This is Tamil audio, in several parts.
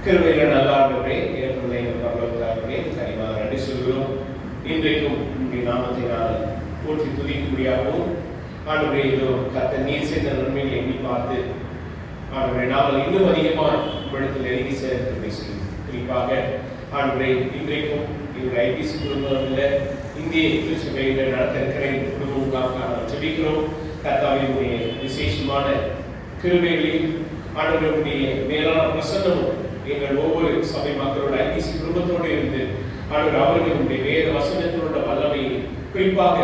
கிருபையில நல்ல ஆண்டவரே, இறப்புள்ள எங்கள் பரலோகத்தாரே, கனிவாக நன்றி சொல்கிறோம். இன்றைக்கும் உங்களுடைய நாமத்தை நான் போற்றி துதிக்கும்படியாகவும் ஆண்டவரே, இதோ கர்த்தர் நீர் செய்த நன்மைகளை எண்ணி பார்த்து ஆண்டவரே நாங்கள் இன்னும் அதிகமாக உங்களிடத்தில் நெருங்கி சேர்த்து பேசுகிறோம். குறிப்பாக ஆண்டவரே, இன்றைக்கும் எங்களுடைய ஐபிசி குடும்பத்தில் இந்திய திருச்சபையில் நடத்த இருக்கிற இந்த குடும்பங்களுக்காக நாங்கள் ஜெபிக்கிறோம். கர்த்தாவினுடைய விசேஷமான கிருபைகளையும் ஆண்டவருடைய மேலான பிரசன்னமும் எங்கள் ஒவ்வொரு சபை மக்களோட ஐபிசி குடும்பத்தோடு இருந்து ஆண்டவர் அவர்களுடைய வேத வசனத்தினோட வல்லமையை குறிப்பாக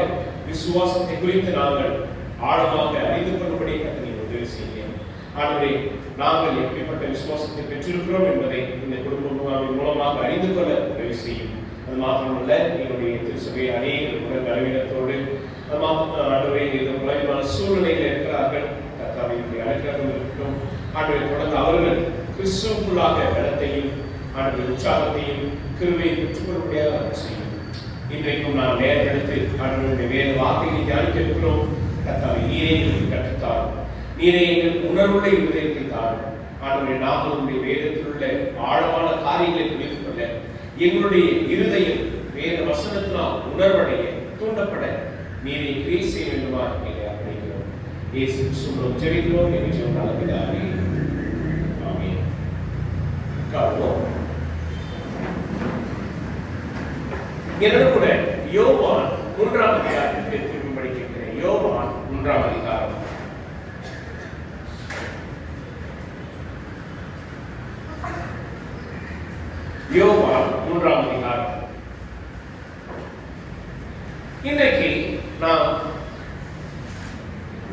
விசுவாசத்தை குறித்து நாங்கள் ஆழமாக அறிந்து கொள்ளும்படி கர்த்தர் உதவி செய்கிறேன். ஆண்டவரே, நாங்கள் எப்படிப்பட்ட விசுவாசத்தை பெற்றிருக்கிறோம் என்பதை இந்த குடும்பம் மூலமாக அறிந்து கொள்ள உதவி செய்யும். அது மாத்திரமல்ல, எங்களுடைய திருச்சபையை அநேக பலவீனத்தோடு ஆண்டவரே இந்த பலவிதமான சூழ்நிலையில் இருக்கிறார்கள். கர்த்தாவினுடைய அனுக்கிரகம் இருக்கட்டும். ஆண்டவரை தொடர்ந்து அவர்கள் கிறிஸ்துவுக்குள்ளாக பலத்தையும் ஆண்டவருடைய உற்சாகத்தையும் கிருபையை பெற்றுக்கொள்ளும்படியாக செய்யும். இன்றைக்கும் நாம் நேரம் எடுத்து ஆண்டவருடைய வேத வார்த்தைகளை தியானிக்க இருக்கிறோம். கர்த்தாவை நீரே எங்களுக்கு கற்றுத்தாரும், நீரே எங்கள் உணர்வுள்ள இருதயத்தை தாரும். ஆண்டவரை நாங்களுடைய வேதத்தில் உள்ள ஆழமான காரியங்களை புரிந்து கொள்ள எங்களுடைய இருதயம் வேத வசனத்தினால் உணர்வடைய தூண்டப்பட நீரை கிரியை செய்ய வேண்டுமா எங்களை அர்ப்பணிக்கிறோம். இயேசு கிறிஸ்துவின் ஜெபிக்கிறோம். எங்கள் ஜெபம் நல்ல பிதாவே, ஆமென். என்னோட கூட யோவான் 3ஆம் அதிகாரத்தை திரும்பி படிக்கிறேன். யோவான் 3ஆம் அதிகாரம். யோவான் 3ஆம் அதிகாரம். இன்றைக்கு நாம்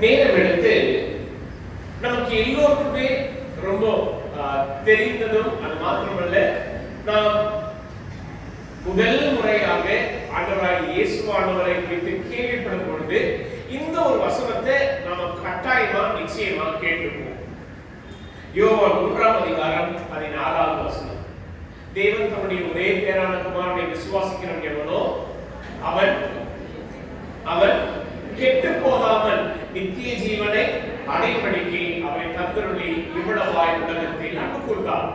நேரம் எடுத்து நமக்கு எல்லோருக்குமே ரொம்ப தெரிந்ததும் அது மாத்திரமல்ல, நாம் முதல் முறையாக ஆண்டவராகிய இயேசுவானவரை குறித்து கேள்விப்படும் பொழுது இந்த ஒரு வசனத்தை நாம கட்டாயமா நிச்சயமா கேட்டுப்போம். யோவான் 3ஆம் அதிகாரம் 14வது வசனம். தேவன் தம்முடைய ஒரே பேரான குமாரனை விசுவாசிக்கிறவன் எவனோ அவன் அவன் கெட்டு போகாமல் நித்திய ஜீவனை அடைபடிக்கு அவரை தந்தருளி இவ்வளவாய் உலகத்தில் அன்பு கூர்ந்தார்.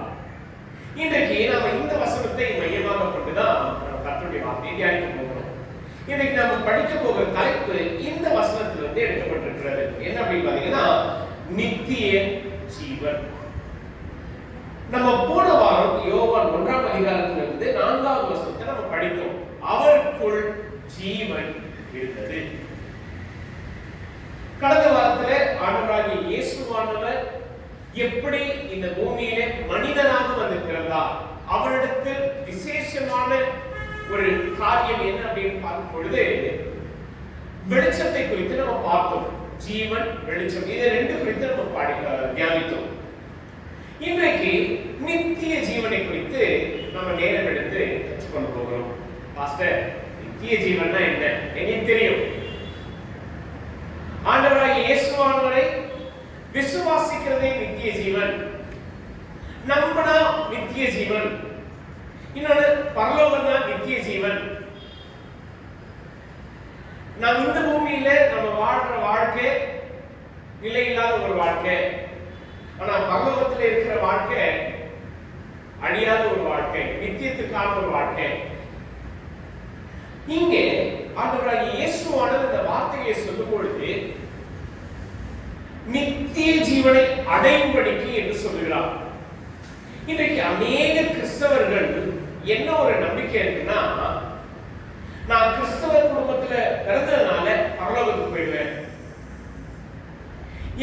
இன்றைக்கு நாம இந்த வசனத்தை மையமாக கொண்டுதான் கர்த்தருடைய வார்த்தையை தியானிக்க போகிறோம். இன்றைக்கு நாம படிக்க போகிற தலைப்பு இந்த வசனத்திலிருந்து எடுக்கப்பட்டிருக்கிறது. என்ன அப்படின்னு பாத்தீங்கன்னா, நித்திய ஜீவன். நம்ம போன வாரம் யோவான் 1ஆம் அதிகாரத்திலிருந்து 4வது வசனத்தை நம்ம படித்தோம். அவருக்குள் ஜீவன் இருந்தது. கடந்த வாரத்துல ஆண்டவராகிய இயேசுவானவர் எப்படி இந்த பூமியிலே மனிதனாக வந்து பிறந்தார், அவரிடத்தில் விசேஷமான ஒரு காரியம் என்ன அப்படின்னு பார்க்கும் பொழுது வெளிச்சத்தை குறித்து நம்ம பார்த்தோம். ஜீவன், வெளிச்சம், இது ரெண்டு குறித்து நம்ம தியானித்தோம். இன்றைக்கு நித்திய ஜீவனை குறித்து நம்ம நேரம் எடுத்து கற்றுக்கொண்டு போகிறோம். பாஸ்டர், நித்திய ஜீவன்னா என்ன? எனக்கு தெரியும். ஆண்டவராகிய இயேசுவானவரை விசுவாசிக்கிறதே நித்திய ஜீவன், நம்பினா நித்திய ஜீவன், இன்னொன்று பரலோகம் தான் நித்திய ஜீவன். நாம் இந்த பூமியில நம்ம வாழ்ற வாழ்க்கை நிலை இல்லாத ஒரு வாழ்க்கை. ஆனா பரலோகத்தில் இருக்கிற வாழ்க்கை அழியாத ஒரு வாழ்க்கை, நித்தியத்துக்கான ஒரு வாழ்க்கை. இங்கே ஆண்டவராகிய இயேசுவானவர் இந்த வார்த்தையை சொல்லும் பொழுது நித்திய ஜீவனை அடையும்படிக்கு என்று சொல்லுகிறார். இன்றைக்கு அநேக கிறிஸ்தவர்கள் என்ன ஒரு நம்பிக்கை இருக்குன்னா, நான் கிறிஸ்தவ குடும்பத்துல பிறந்ததுனால பரலோகத்துக்கு போயிடுவேன்,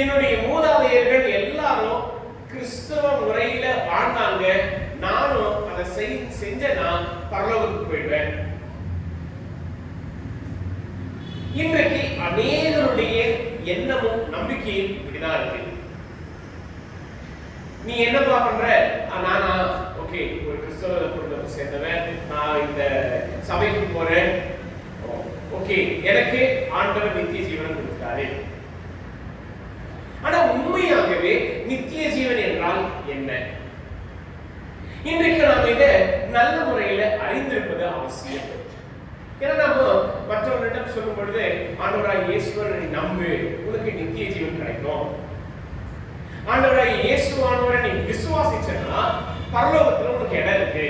என்னுடைய மூதாதையர்கள் எல்லாரும் கிறிஸ்தவ முறையில வாழ்ந்தாங்க, நானும் அதை செஞ்ச நான் பரலோகத்துக்கு போயிடுவேன். இன்றைக்கு அநேகருடைய எண்ணமும் நம்பிக்கையும் இப்படிதான் இருக்கு. நீ என்னப்பா பண்ற? நானா ஓகே, ஒரு கிறிஸ்தவ குடும்பத்தை சேர்ந்தவன், நான் இந்த சபைக்கு போறேன், ஓகே, எனக்கு ஆண்டவர் நித்திய ஜீவன் கொடுத்தாரு. ஆனா உண்மையாகவே நித்திய ஜீவன் என்றால் என்ன? இன்றைக்கு நாம் இதை நல்ல முறையில அறிந்திருப்பது அவசியம். ஏன்னா நம்ம மற்றவர்களிடம் சொல்லும் பொழுது ஆண்டவராகிய இயேசுவை நம்பு, உனக்கு நித்திய ஜீவன் கிடைக்கும், ஆண்டவராகிய இயேசுவானவரை நீ விசுவாசிச்சனா பரலோகத்துல உனக்கு இடம் இருக்கு.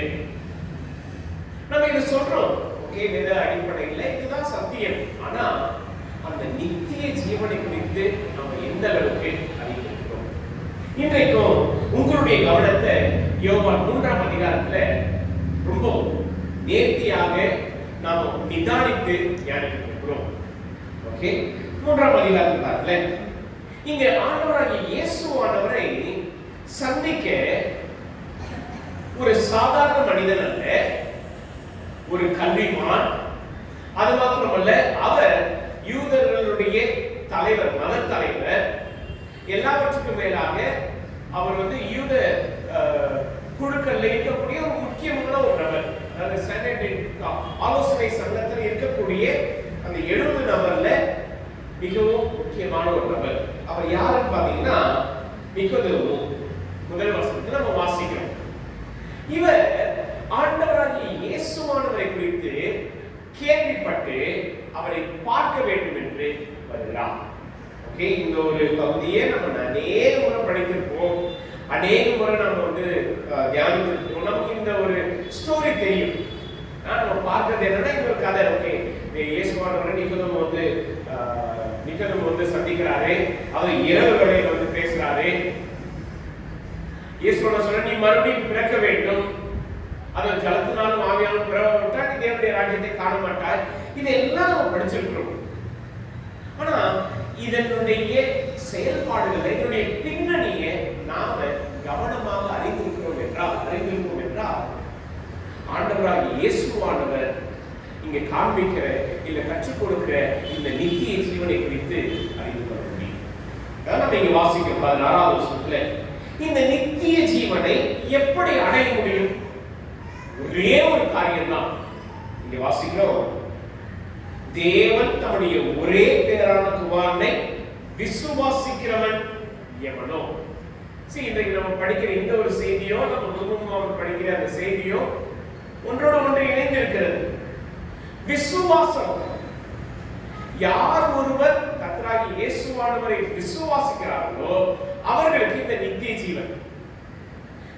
நம்ம இதை சொல்றோம், ஓகே, வேத அடிப்படையில் இதுதான் சத்தியம். ஆனா அந்த நித்திய ஜீவனை குறித்து நம்ம எந்த அளவுக்கு அறிந்திருக்கிறோம்? இன்றைக்கும் உங்களுடைய கவனத்தை யோவான் 3ஆம் அதிகாரத்துல ரொம்ப நேர்த்தியாக நாம் நிதானித்து தியானிக்கிறோம். ஓகே, 3ஆம் அதிகாரத்துல இங்க ஆண்டவராகிய இயேசுவானவரை சந்திக்க ஒரு சாதாரண மனிதன் அல்ல, ஒரு கல்விமான். அது மாத்திரமல்ல, அவர் யூதர்களுடைய தலைவர், மத தலைவர். எல்லாவற்றுக்கும் மேலாக அவர் யூத குழுக்களில் இருக்கக்கூடிய ஒரு முக்கியமான ஒரு நபர். அதாவது ஆலோசனை சங்கத்தில் இருக்கக்கூடிய அந்த 70 நபர்ல மிகவும் முக்கியமான ஒரு நபர். அவர் யாருன்னு பாத்தீங்கன்னா நிக்கோதேமு. முதல் வசனத்துல நம்ம வாசிக்கிறோம். இவர் ஆண்டவராகிய இயேசுவானவரை குறித்து கேள்விப்பட்டு அவரை பார்க்க வேண்டும் என்று வருகிறார். ஓகே, இந்த ஒரு பகுதியை நம்ம அநேக முறை படித்திருப்போம், அநேக முறை நம்ம தியானித்திருப்போம். நமக்கு இந்த ஒரு ஸ்டோரி தெரியும். நம்ம பார்க்கிறது என்னன்னா, இந்த ஒரு கதை. ஓகே, இயேசுவானவரை நிக்கோதேமு சந்திக்கிறாரு. அவர் இரவு வேளையில பேசுறாரு. இயேசுவான சொல்ற, நீ மறுபடியும் பிறக்க வேண்டும், அது ஜலத்தினாலும் ஆவியாலும் பிறவிட்டா நீ தேவனுடைய ராஜ்யத்தை காண மாட்டாய். இதெல்லாம் நம்ம படிச்சிருக்கிறோம். ஆனா இதனுடைய செயல்பாடுகளை, இதனுடைய பின்னணியை நாம கவனமாக அறிந்திருக்கிறோம் என்றால் ஆண்டவராகிய இயேசுவானவர் இங்க காண்பிக்கிற இல்ல கற்றுக் கொடுக்கிற இந்த நித்திய ஜீவனை குறித்து அறிந்து கொள்ள முடியும். நம்ம இங்க வாசிக்கிறோம் 16ஆம் வசனத்துல, இந்த நித்திய ஜீவனை எப்படி அடைய முடியும்? ஒரே ஒரு காரியம் தான் இங்க வாசிக்கிறோம். தேவன் தம்முடைய ஒரே பேரான குமாரனை விசுவாசிக்கிறவன் எவனோ. இன்றைக்கு நம்ம படிக்கிற இந்த ஒரு செய்தியோ, நம்ம குடும்பமாக படிக்கிற அந்த செய்தியோ ஒன்றோட ஒன்று இணைந்து இருக்கிறது. விசுவாசம். யார் ஒருவர் கர்த்தராகிய இயேசுவானவரை விசுவாசிக்கிறார்களோ அவர்களுக்கு இந்த நித்திய ஜீவன்.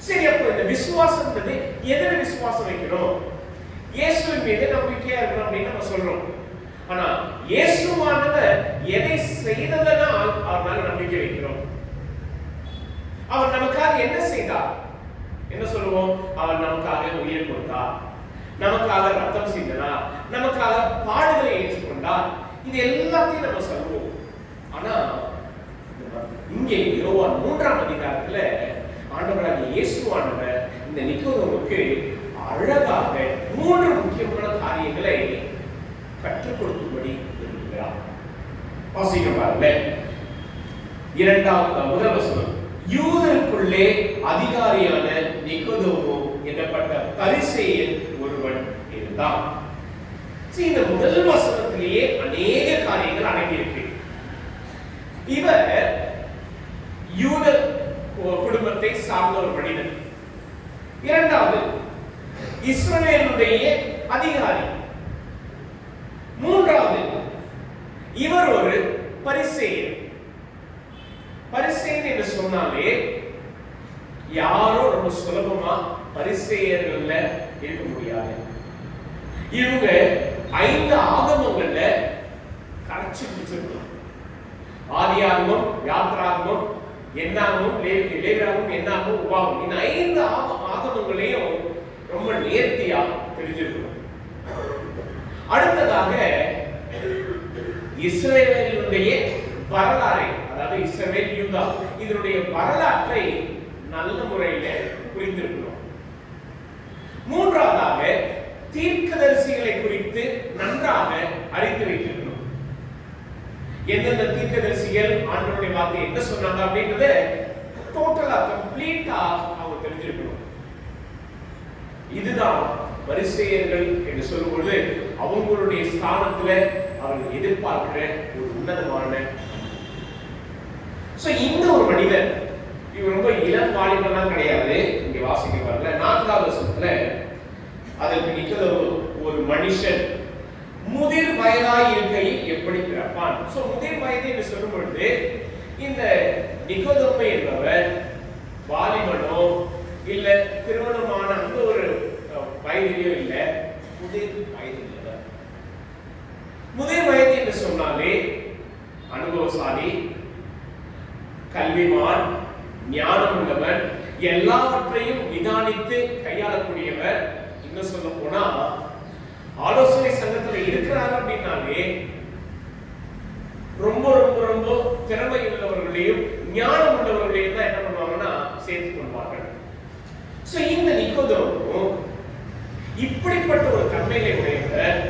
சரி, அப்ப இந்த விசுவாசம்ன்றது எதிர விசுவாசம் வைக்கணும்? இயேசுவின் மீது நம்பிக்கையா இருக்கணும் அப்படின்னு நம்ம சொல்றோம். ஆனா இயேசுவானவர் எதை செய்ததனால் அவர் மேல நம்பிக்கை வைக்கிறோம்? அவர் நமக்காக என்ன செய்தார்? என்ன சொல்லுவோம்? அவர் நமக்காக உயிர் கொடுத்தார், நமக்காக ரத்தம் சிந்தினார், நமக்காக பாடுகளை ஏற்றுக்கொண்டார். இது எல்லாத்தையும் நம்ம சொல்லுவோம். ஆனா இங்கே யோவான் 3ஆம் அதிகாரத்துல ஆண்டவராகிய இயேசுவானவர் இந்த நிக்கோதேமுக்கு அழகாக 3 முக்கியமான காரியங்களை கற்றுக் கொடுக்கும்படி இருக்கிறார். வாசிக்க பாருங்க. முதல் வசனம், யூதருக்குள்ளே அதிகாரியான நிக்கோதேமு என்னப்பட்ட பரிசேயன் ஒருவன் இருந்தான். இந்த முதல் வசனத்திலேயே அநேக காரியங்கள் அடங்கியிருக்கு. இவர் யூத குடும்பத்தை சார்ந்த ஒரு மனிதன். இரண்டாவது, இஸ்ரவேலுடைய அதிகாரி. மூன்றாவது, இவர் ஒரு பரிசேயன். பரிசேயன் என்று சொன்னாலே யாரோ ரொம்ப சுலபமா பரிசேயர்கள்ல இருக்க முடியாது. இவங்க 5 ஆகமங்கள்ல கரைச்சு பிடிச்சிருக்கணும். ஆதியாகமம், யாத்ராகமம், என்னாகமம், லேவியராகமம், என்னாகமம், உபாகமம், இந்த 5 ஆகமங்களையும் ரொம்ப நேர்த்தியா தெரிஞ்சிருக்கணும். அடுத்ததாக இஸ்ரவேலுடைய வரலாறை, அதாவது இஸ்ரவேல், யூதா, இதனுடைய வரலாற்றை நல்ல முறையில புரிந்திருக்கணும். மூன்றாவதாக தீர்க்கதரிசிகளை குறித்து நன்றாக அறிந்து வைத்திருக்கணும். எந்தெந்த தீர்க்கதரிசிகள் ஆண்டவருடைய வார்த்தை என்ன சொன்னாங்க அப்படின்றத டோட்டலா கம்ப்ளீட்டா அவங்க தெரிஞ்சிருக்கணும். இதுதான் பரிசேயர்கள் என்று சொல்லும்போது அவங்களுடைய ஸ்தானத்துல அவர்கள் எதிர்பார்க்கிற ஒரு உன்னதமான. இந்த ஒரு மனிதன், இவர் ரொம்ப இளம் வாலிபெல்லாம் கிடையாது. இங்க வாசிக்க பாருங்க 4வது வசனத்துல, அதற்கு நிக்கோதேமு, ஒரு மனுஷன் முதிர் வயதாய் இருக்கையில் எப்படி பிறப்பான்? முதிர் வயது என்று சொல்லும் பொழுது இந்த நிக்கோதேமு என்பவர் வாலிபனோ இல்ல திருமணமான அந்த ஒரு வயதிலேயோ இல்ல, முதிர் வயது. முதிர் வயது என்று சொன்னாலே அனுபவசாலி, கல்விமான், ஞானம் உள்ளவர், எல்லாவற்றையும் நிதானித்து கையாளக்கூடியவர். இன்னும் சொல்ல போனா ஆலோசனை சங்கத்துல இருக்கிறார் அப்படின்னாலே ரொம்ப ரொம்ப ரொம்ப திறமை உள்ளவர்களையும் ஞானம் உள்ளவர்களையும் தான் என்ன பண்ணுவாங்கன்னா சேர்த்து கொள்வார்கள். சோ இந்த நிக்கோதேமும் இப்படிப்பட்ட ஒரு தன்மையை உடையவர்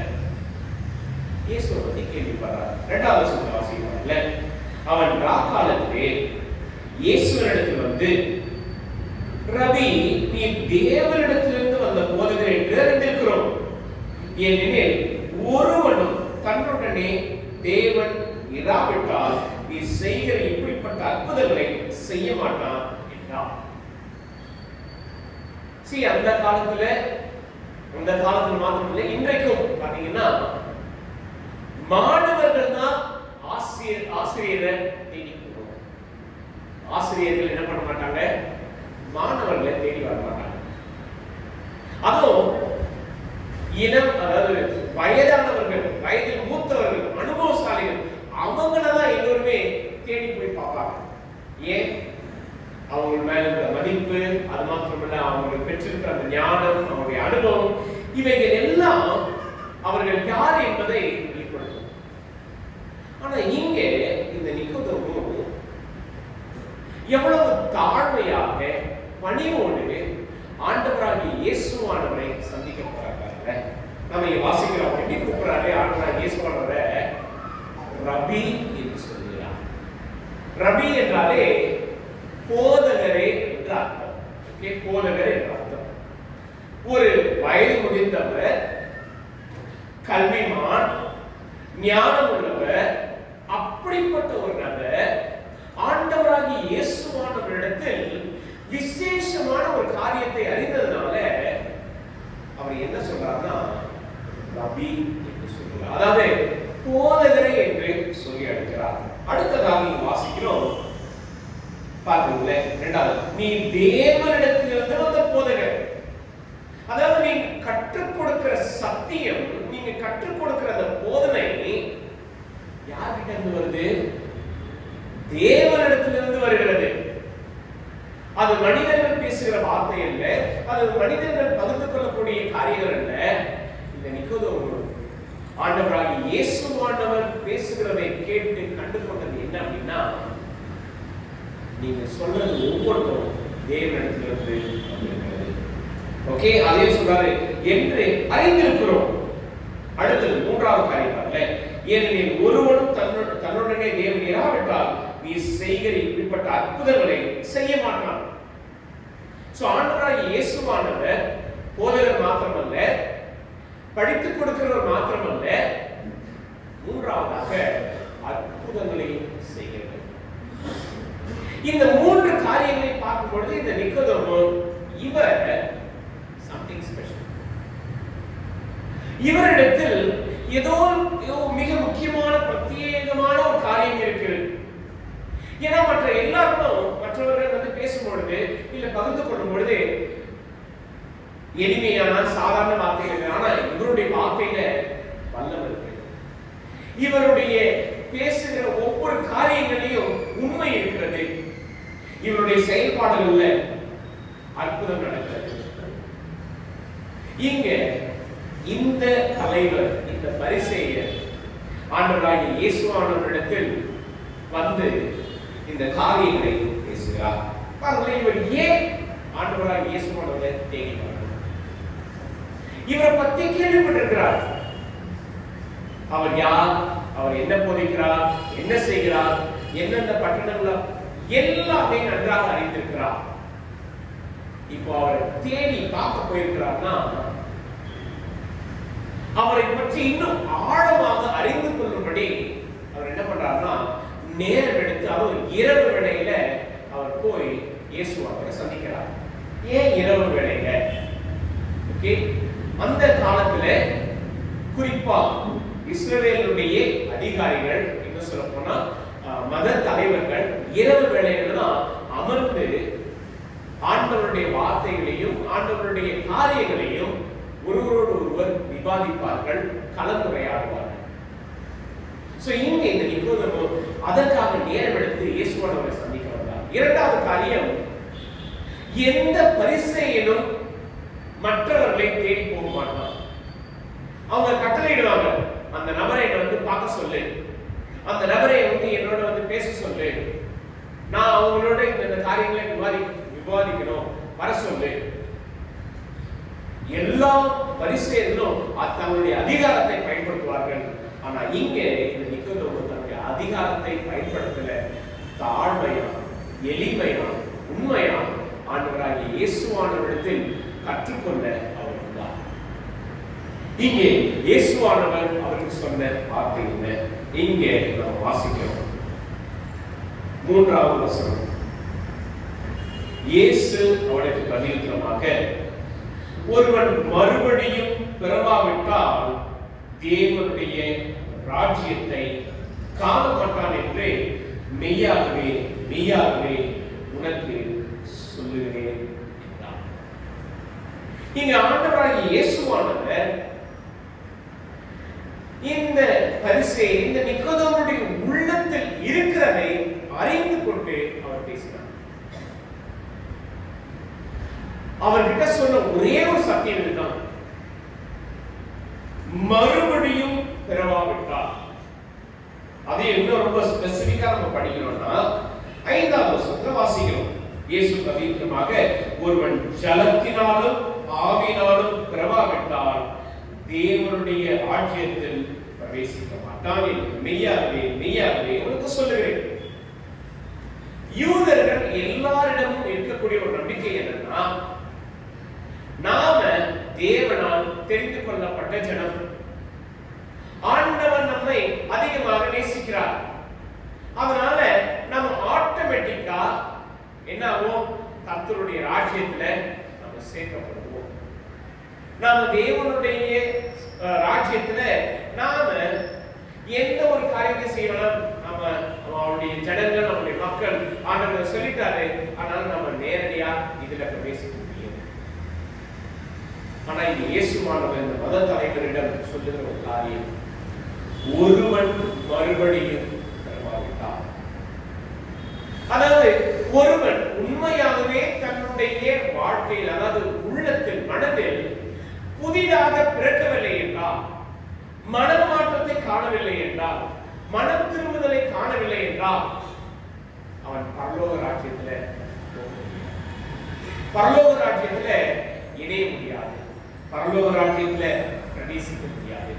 இயேசுவை பத்தி கேள்விப்படுறார். 2வது வசனத்தை வாசிக்கிறோம்ல, அவன் ராக்காலத்திலே இயேசுவினிடத்தில் வந்து, ரபி, நீ தேவனிடத்திலிருந்து வந்த போதகர் என்று அறிந்திருக்கிறோம். ஏனெனில் ஒருவனும் தன்னுடனே தேவன் இராவிட்டால் நீ செய்கிற இப்படிப்பட்ட அற்புதங்களை செய்ய மாட்டான் என்றார். அந்த காலத்துல மாத்திரமில்லை, இன்றைக்கும் பாத்தீங்கன்னா மாணவர்கள் தான் ஆசிரியரை தேடி போவாங்க. ஆசிரியர்கள் என்ன பண்ண மாட்டாங்க, மாணவர்களை தேடி வர மாட்டாங்க. அதுவும் இனம், அதாவது வயதானவர்கள், வயதில் மூத்தவர்கள், அனுபவசாலிகள், அவங்களதான் எல்லோருமே தேடி போய் பார்ப்பாங்க. ஏன்? அவங்க மேல இருக்கிற மதிப்பு, அது மாத்திரமல்ல அவங்க பெற்றிருக்கிற அந்த ஞானம், அவங்களுடைய அனுபவம், இவைகள் எல்லாம் அவர்கள் யார் என்பதை வெளிப்படுத்தும். ஆனா இங்கே இந்த நிக்கோதேமு எவ்வளவு தாழ்மையாக பணிவோடு ஆண்டவராகிய இயேசுவானவரை சந்திக்க போறாங்க. நம்ம இங்க வாசிக்கிறோம், எப்படி கூப்பிடுறாரு ஆண்டவராகிய இயேசுவானவரை? ரபி என்று சொல்கிறார். ரபி என்றாலே போதகரே என்று அர்த்தம். போதகர் என்று அர்த்தம். ஒரு வயது முதிர்ந்தவர், கல்விமான், ஞானம் உள்ளவர், அப்படிப்பட்ட ஒரு நபர் ஆண்டவராகிய இயேசுவானவரிடத்தில் விசேஷமான ஒரு காரியத்தை அறிந்ததனால அவர் என்ன சொல்றாருன்னா ரபி என்று சொல்றார். அதாவது போதகரே என்று சொல்லி அழைக்கிறார். அடுத்ததாக வாசிக்கிறோம், பாருங்களேன். 2வது, நீ தேவனிடத்திலிருந்து வந்த போதகர். அதாவது நீங்க கற்றுக் கொடுக்கிற சத்தியம், நீங்க கற்றுக் கொடுக்கிற அந்த போதனை யார்கிட்ட இருந்து வருது? தேவனிடத்திலிருந்து வருகிறது. அது மனிதர்கள் பேசுகிற வார்த்தை அல்ல, அது மனிதர்கள் பகிர்ந்து கொள்ளக்கூடிய காரியங்கள் அல்ல. இந்த நிக்கோதேமு ஆண்டவராகிய இயேசுவானவர் பேசுகிறதை கேட்டு கண்டு கொண்டது என்ன அப்படின்னா, நீங்க சொல்றது ஒவ்வொருத்தரும் தேவனிடத்திலிருந்து வந்திருக்கிறது. ஓகே, அதே சொல்றாரு என்று அறிந்திருக்கிறோம். அடுத்தது 3வது காரியம் பாருங்க, ஏனெனில் ஒருவனும் தன்னுடனே தேவன் இராவிட்டால் நீ செய்கிற இப்படிப்பட்ட அற்புதங்களை செய்ய மாட்டான். சோ ஆண்டவராகிய இயேசுவானவர் போதகர் மாத்திரமல்ல, படித்துக் கொடுக்கிறவர் மாத்திரமல்ல, 3வதாக அற்புதங்களை செய்கிறது. இந்த 3 காரியங்களை பார்க்கும் பொழுது இந்த நிக்கோதேமு இவர் something special. இவரிடத்தில் ஏதோ மிக முக்கியமான பிரத்யேகமான ஒரு காரியம் இருக்கிறது. ஏன்னா மற்றவர்கள் வந்து பேசும்பொழுது இல்ல பகிர்ந்து கொள்ளும் பொழுது எளிமையான சாதாரண வார்த்தைகள், ஆனா இவருடைய வார்த்தையில வல்லமை இருக்கு. இவருடைய பேசுகிற ஒவ்வொரு காரியங்களையும் உண்மை இருக்கிறது. இவருடைய செயல்பாடுகள்ல அற்புதம் நடக்கிறது. இங்க இந்த தலைவர், இந்த பரிசேயர் ஆண்டவராகிய இயேசுவானவரிடத்தில் வந்து இந்த காரியங்களை பேசுகிறார். பாருங்களேன், இவர் ஏன் ஆண்டவராகிய இயேசுவானவரை தேடி வந்தார்? இவரை பற்றி கேள்விப்பட்டிருக்கிறார். அவர் யார், அவர் என்ன போதிக்கிறார், என்ன செய்கிறார், எந்தெந்த பட்டணங்கள எல்லாமே நன்றாக அறிந்திருக்கிறார். இப்போ அவரை தேடி பார்க்க போயிருக்கிறார்னா அவரை பற்றி இன்னும் ஆழமாக அறிந்து கொள்ளும்படி அவர் என்ன பண்றாருன்னா நேரம் எடுத்து, அதுவும் இரவு வேளையில அவர் போய் இயேசுவை சந்திக்கிறார். ஏன் இரவு வேளையில? ஓகே, அந்த காலத்துல குறிப்பா இஸ்ரவேலுடைய அதிகாரிகள், என்ன சொல்ல போனா மத தலைவர்கள் இரவு வேளையில தான் அமர்ந்து ஆண்டவருடைய வார்த்தைகளையும் ஆண்டவருடைய காரியங்களையும் ஒருவரோடு ஒருவர் விவாதிப்பார்கள், கலந்துரையாடுவார்கள். சோ இங்க இந்த நிக்கோதேமு அதற்காக நேரம் எடுத்து இயேசுவானவரை சந்திக்க வந்தார். இரண்டாவது காரியம், எந்த பரிசேயனும் மற்றவர்களை தேடி போக மாட்டான். அவங்க கட்டளையிடுவாங்க, அந்த நபரை வந்து பார்க்க சொல்லு, அந்த நபரை வந்து என்னோட வந்து பேச சொல்லு, நான் அவங்களோட இந்த காரியங்களை விவாதிக்கணும், வர சொல்லு. எல்லா பரிசேயர்களும் தங்களுடைய அதிகாரத்தை பயன்படுத்துவார்கள். ஆனா இங்க இந்த நிக்கோதேமு தன்னுடைய அதிகாரத்தை பயன்படுத்தல, தாழ்மையா, எளிமையா, உண்மையா ஆண்டவராகிய இயேசுவானவரிடத்தில் கற்றுக்கொள்ள அவர் வந்தார். இங்கே இயேசுவானவர் அவருக்கு சொன்ன வார்த்தை என்ன? இங்கே நாம் வாசிக்கிறோம். 3வது வசனம். இயேசு அவனுக்கு பதிலுத்தரமாக, ஒருவன் மறுபடியும் பிறவாவிட்டால் தேவனுடைய ராஜ்யத்தை காண மாட்டான் என்று மெய்யாகவே மெய்யாகவே உனக்கு சொல்லுகிறேன் என்றார். இங்க ஆண்டவராகிய இயேசுவானவர் இந்த பரிசே இந்த நிக்கோதேமுடைய உள்ளத்தில் இருக்கிறதை அறிந்து கொண்டு அவர் பேசினார். அவர்கிட்ட சொன்ன ஒரே ஒரு சத்தியம் இதுதான், மறுபடியும் பிறவாவிட்டார். அதை இன்னும் ரொம்ப ஸ்பெசிபிக்கா நம்ம படிக்கணும்னா 5வது வசனத்தை வாசிக்கிறோம். இயேசு பதிலுத்தரமாக, ஒருவன் ஜலத்தினாலும் ஆவியினாலும் பிறவாவிட்டால் தேவனுடைய ராஜ்யத்தில் பிரவேசிக்க மாட்டான் என்று மெய்யாகவே மெய்யாகவே உனக்கு சொல்லுகிறேன். யூதர்கள் எல்லாரிடமும் இருக்கக்கூடிய ஒரு நம்பிக்கை என்னன்னா, நாம தேவனால் தெரிந்து கொள்ளப்பட்ட ஜனம், ஆண்டவர் நம்மை அதிகமாக நேசிக்கிறார், அதனால நம்ம ஆட்டோமேட்டிக்கா என்ன ஆகும், கர்த்தருடைய ராஜ்யத்துல நம்ம சேர்க்கப்படுவோம். நாம தேவனுடைய ராஜ்யத்துல நாம எந்த ஒரு காரியத்தை செய்யலாம், நம்ம அவருடைய ஜனங்கள், நம்முடைய மக்கள் ஆண்டவர் சொல்லிட்டாரு, அதனால நம்ம நேரடியா இதுல பிரவேசிக்க முடியும். ஆனா இந்த இயேசுவானவர் இந்த மத தலைவரிடம் சொல்லுகிற ஒரு காரியம், ஒருவன் மறுபடியும் பிறவாவிட்டால், அதாவது ஒருவன் உண்மையாகவே தன்னுடைய வாழ்க்கையில், அதாவது உள்ளத்தில், மனதில் புதிதாக பிறக்கவில்லை என்றால், மனமாற்றத்தை காணவில்லை என்றால், மனம் திரும்புதலை காணவில்லை என்றால், அவன் பரலோக ராஜ்யத்துல இணைய முடியாது, பரலோக ராஜ்யத்துல பிரவேசிக்க முடியாது.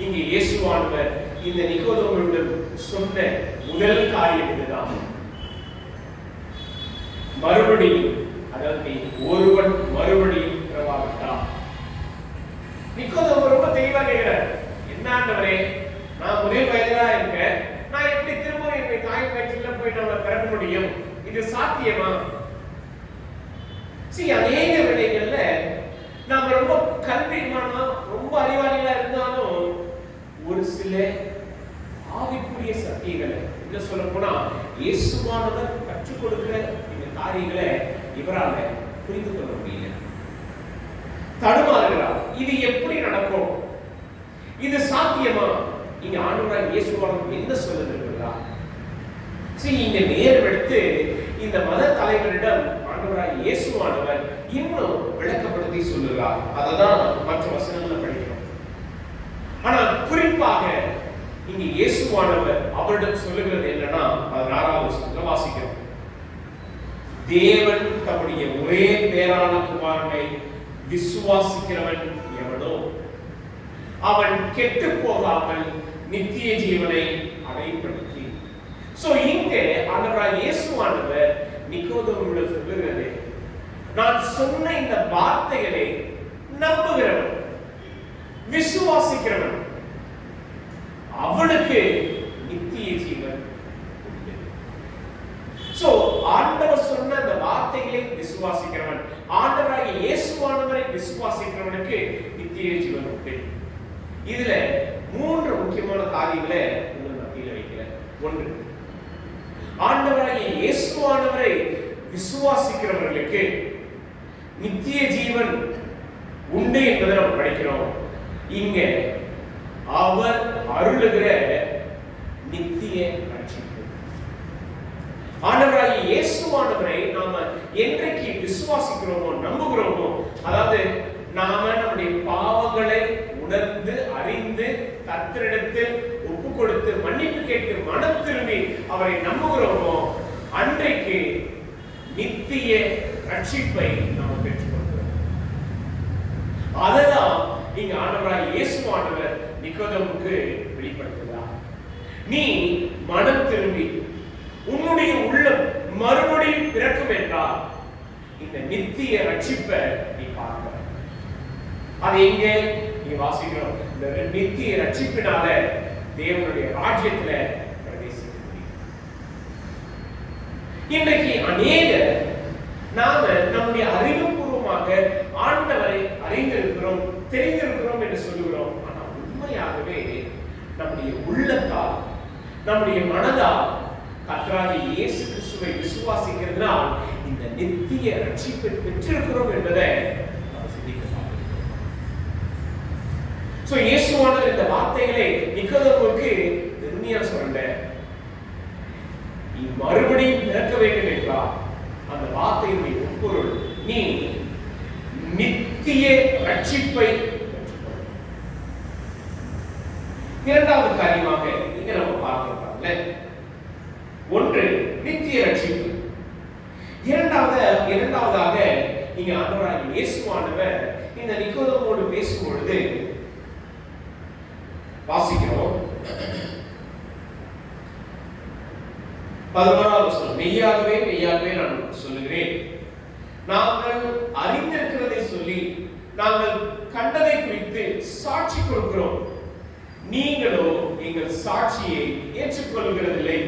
இங்கே இயேசுவானவர் இந்த நிக்கோதேமுவிடம் சொன்ன முதல் காரியம் இதுதான், மறுபடியும், அதாவது ஒருவன் மறுபடியும் பிறவாவிட்டால். நிக்கோதேமு ரொம்ப தெளிவா கேட்கிறார், என்ன ஆண்டவரே, நான் முதல் வயதா இருக்கேன், நான் எப்படி திரும்ப என்னுடைய தாய் வயிற்றில போய் நம்ம பிறக்க முடியும், இது சாத்தியமா? அநேக வேளைகள்ல நாம ரொம்ப கல்விமானா, ரொம்ப அறிவாளிகளா இருந்தாலும் ஒரு சில ஆவிக்குரிய சத்தியங்களை, என்ன சொல்ல போனா இயேசுவானவர் கற்றுக் கொடுக்கிற இந்த காரியங்களை இவரால புரிந்து கொள்ள முடியல, தடுமாறுகிறார். இது எப்படி நடக்கும், இது சாத்தியமா? இங்க ஆண்டவராகிய இயேசுவானவர் என்ன சொல்லுகிறார்? இங்க நேரம் எடுத்து இந்த மத தலைவரிடம் ஆண்டவராகிய இயேசுவானவர் இன்னும் விளக்கப்படுத்தி சொல்லுகிறார். அததான் மற்ற வசனங்களை படிக்கிறோம். ஆனா குறிப்பாக இங்க இயேசுவானவர் அவரிடம் சொல்லுகிறது என்னன்னா, 16வது வசனத்துல வாசிக்கிறோம். தேவன் தம்முடைய ஒரே பேரான குமாரனை விசுவாசிக்கிறவன் எவனோ அவன் கெட்டு போகாமல் நித்திய ஜீவனை அடையப்படுத்தி. இங்கே ஆண்டவராகிய இயேசுவானவர் நிக்கோதேமுவிடம் சொல்லுகிறது, நான் சொன்ன இந்த வார்த்தைகளை நம்புகிறவன், விசுவாசிக்கிறவன், அவனுக்கு நித்திய ஜீவன் உண்டு. ஆண்டவர் சொன்ன அந்த வார்த்தைகளை விசுவாசிக்கிறவன், ஆண்டவராகிய இயேசுவானவரை விசுவாசிக்கிறவனுக்கு நித்திய ஜீவன் உண்டு. இதுல 3 முக்கியமான காரியங்களை உங்கள் மத்தியில் வைக்கிறேன். 1, ஆண்டவராகிய இயேசுவானவரை விசுவாசிக்கிறவர்களுக்கு நித்திய ஜீவன் உண்டு என்பதை நம்ம படிக்கிறோம். இங்க அவர் அருளுகிற நித்திய ரட்சிப்பு. ஆண்டவராகிய இயேசுவானவரை நாம என்றைக்கு விசுவாசிக்கிறோமோ, நம்புகிறோமோ, அதாவது நாம நம்முடைய பாவங்களை உணர்ந்து அறிந்து கர்த்தரிடத்தில் ஒப்பு கொடுத்து மன்னிப்பு கேட்டு மனம் திரும்பி அவரை நம்புகிறோமோ, அன்றைக்கு நித்திய ரட்சிப்பை நாம் பெற்றுக்கொள்கிறோம். அதெல்லாம் இங்க ஆண்டவராகிய இயேசுவானவர் நிக்கோதேமுக்கு வெளிப்படுத்துகிறார். நீ மனம் திரும்பி உன்னுடைய உள்ளம் மறுபடியும் பிறக்கும் என்றால் இந்த நித்திய ரட்சிப்பை நீ பார்க்க. அது எங்கே நீ வாசிக்கிறோம்? இந்த நித்திய ரட்சிப்பினால தேவனுடைய ராஜ்யத்துல பிரவேசிக்க முடியும். இன்றைக்கு அநேக நாம நம்முடைய அறிவுபூர்வமாக ஆண்டவரை அறிந்திருக்கிறோம், தெரிந்திருக்கிறோம் என்று சொல்லுகிறோம். ஆனால் உண்மையாகவே நம்முடைய உள்ளத்தால், நம்முடைய மனதால் கர்த்தராகிய இயேசு கிறிஸ்துவை விசுவாசிக்கிறதுனால் இந்த நித்திய ரட்சிப்பை பெற்றிருக்கிறோம் என்பதை நாம் சிந்திக்க பார்க்கிறோம். சோ இயேசுவானவர் இந்த வார்த்தைகளை நிக்கோதேமுக்கு உண்மையா சொல்ற, நீ மறுபடியும் பிறக்க வேண்டும் என்றால் அந்த வார்த்தையுடைய உட்பொருள் நீ நித்திய ரட்சிப்பை பெற்றுக்கொள். இரண்டாவது காரியமாக இங்க நம்ம பார்க்கிறோம்ல, ஒன்று நித்திய ரட்சிப்பு, இரண்டாவதாக இங்க ஆண்டவராகிய இயேசுவானவர் இந்த நிக்கோதேமோடு பேசும்பொழுது வாசிக்கிறோம் 11வது வசனம், மெய்யாகவே மெய்யாகவே நான் சொல்லுகிறேன், நாங்கள் அறிந்திருக்கிறதை சொல்லி நாங்கள் கண்டதை குறித்து சாட்சி கொடுக்கிறோம், நீங்களோ எங்கள் சாட்சியை ஏற்றுக்கொள்கிறதில்லை.